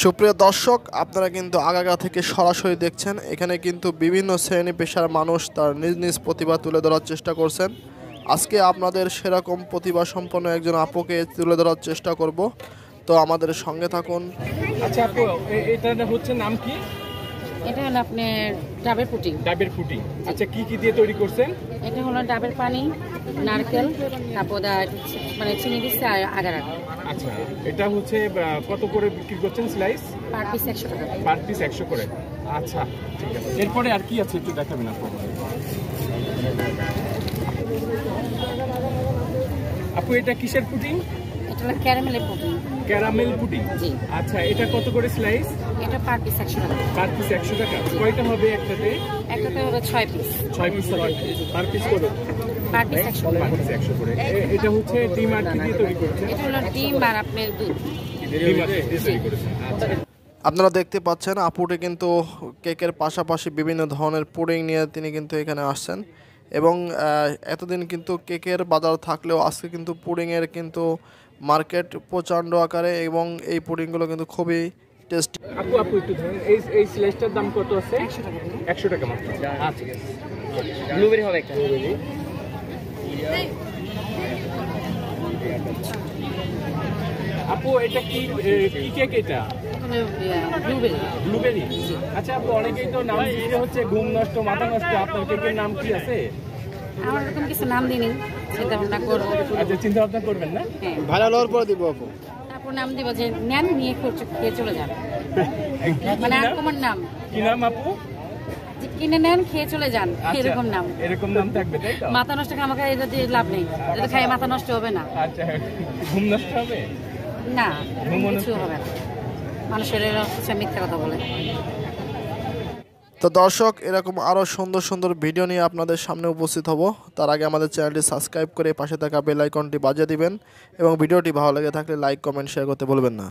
সুপ্রিয় দর্শক, আপনারা কিন্তু আগাগা থেকে সরাসরি দেখছেন। এখানে কিন্তু বিভিন্ন শ্রেণী পেশার মানুষ তার নিজ নিজ প্রতিভা তুলে ধরার চেষ্টা করছেন। আজকে আপনাদের সেরকম প্রতিভা সম্পন্ন একজন আপুকে তুলে ধরার চেষ্টা করব, তো আমাদের সঙ্গে থাকুন। আচ্ছা আপু, এটা হচ্ছে নাম কি? এটা হলো আপনার ডাবের পুডিং। ডাবের পুডিং। আচ্ছা, কি কি দিয়ে তৈরি করছেন? এটা হলো ডাবের পানি, নারকেল, তারপর মানে চিনি দিচ্ছে আর আগার। আচ্ছা, এটা হচ্ছে কত করে বিক্রি করছেন স্লাইস? পার পিস 100 টাকা। পার পিস 100 করে। আচ্ছা ঠিক আছে, এরপরে আর কি আছে একটু দেখাবেন আপু? আপু এটা কিসের পুডিং? এটা হলো ক্যারামেলের পুডিং। Caramel pudding. জি। আচ্ছা, এটা কত করে স্লাইস? এটা পার পিস 100 টাকা। পার পিস 100 টাকা। কয়টা হবে একটাতে? একটাতে হবে 6 পিস। 6 পিস হবে। পার পিস কত? পার পিস 100 টাকা। পার পিস 100 করে। এটা হচ্ছে ডিম আর কি দিয়ে তৈরি করছেন? এটা হলো ডিম আর আপনার দুধ। ডিম আর দিয়ে তৈরি করেছেন। আচ্ছা, আপনারা দেখতে পাচ্ছেন আপুটি কিন্তু কেকের পাশাপাশি বিভিন্ন ধরনের পুডিং নিয়ে তিনি কিন্তু এখানে আসছেন। এবং এতদিন কিন্তু কেকের বাজার থাকলেও আজকে কিন্তু পুডিংয়ের কিন্তু মার্কেট প্রচণ্ড আকারে, এবং এই পুডিংগুলো কিন্তু খুবই টেস্টি। আপু একটু ধরেন, এই স্লাইসটার দাম কত আছে? 100 টাকা। 100 টাকা মাত্র। আচ্ছা, ব্লুবেরি হবে একটা। আপু এটা কি কেক? এটা ব্লুবেরি। ব্লুবেরি। আচ্ছা আপু, অনেকেই তো নাম দিতে হচ্ছে ঘুম নষ্ট, মাথা নষ্ট। আপনার কেকের নাম কি আছে? আমার এরকম কিছু নাম দিইনি, চিন্তা ভাবনা করবো। আচ্ছা, চিন্তা ভাবনা করবেন না? হ্যাঁ, ভালো হওয়ার পরে দিব আপু। তারপর নাম দিব যে নেন, নিয়ে খেয়ে চলে যান। মানে আর তোমার নাম কি নাম আপু? যে কিনে নেন, খেয়ে চলে যান, এরকম নাম। এরকম নাম থাকবে তাই তো? মাথা নষ্ট খামাখা এটা দিয়ে লাভ নেই, এটা খাই মাথা নষ্ট হবে না। আচ্ছা, ঘুম নষ্ট হবে না, ঘুমও কিছু হবে না। মানুষের হচ্ছে মিথ্যা কথা বলে। তো দর্শক, এরকম আরও সুন্দর সুন্দর ভিডিও নিয়ে আপনাদের সামনে উপস্থিত হব। তার আগে আমাদের চ্যানেলটি সাবস্ক্রাইব করে পাশে থাকা বেল আইকনটি বাজিয়ে দিবেন, এবং ভিডিওটি ভালো লেগে থাকলে লাইক, কমেন্ট, শেয়ার করতে ভুলবেন না।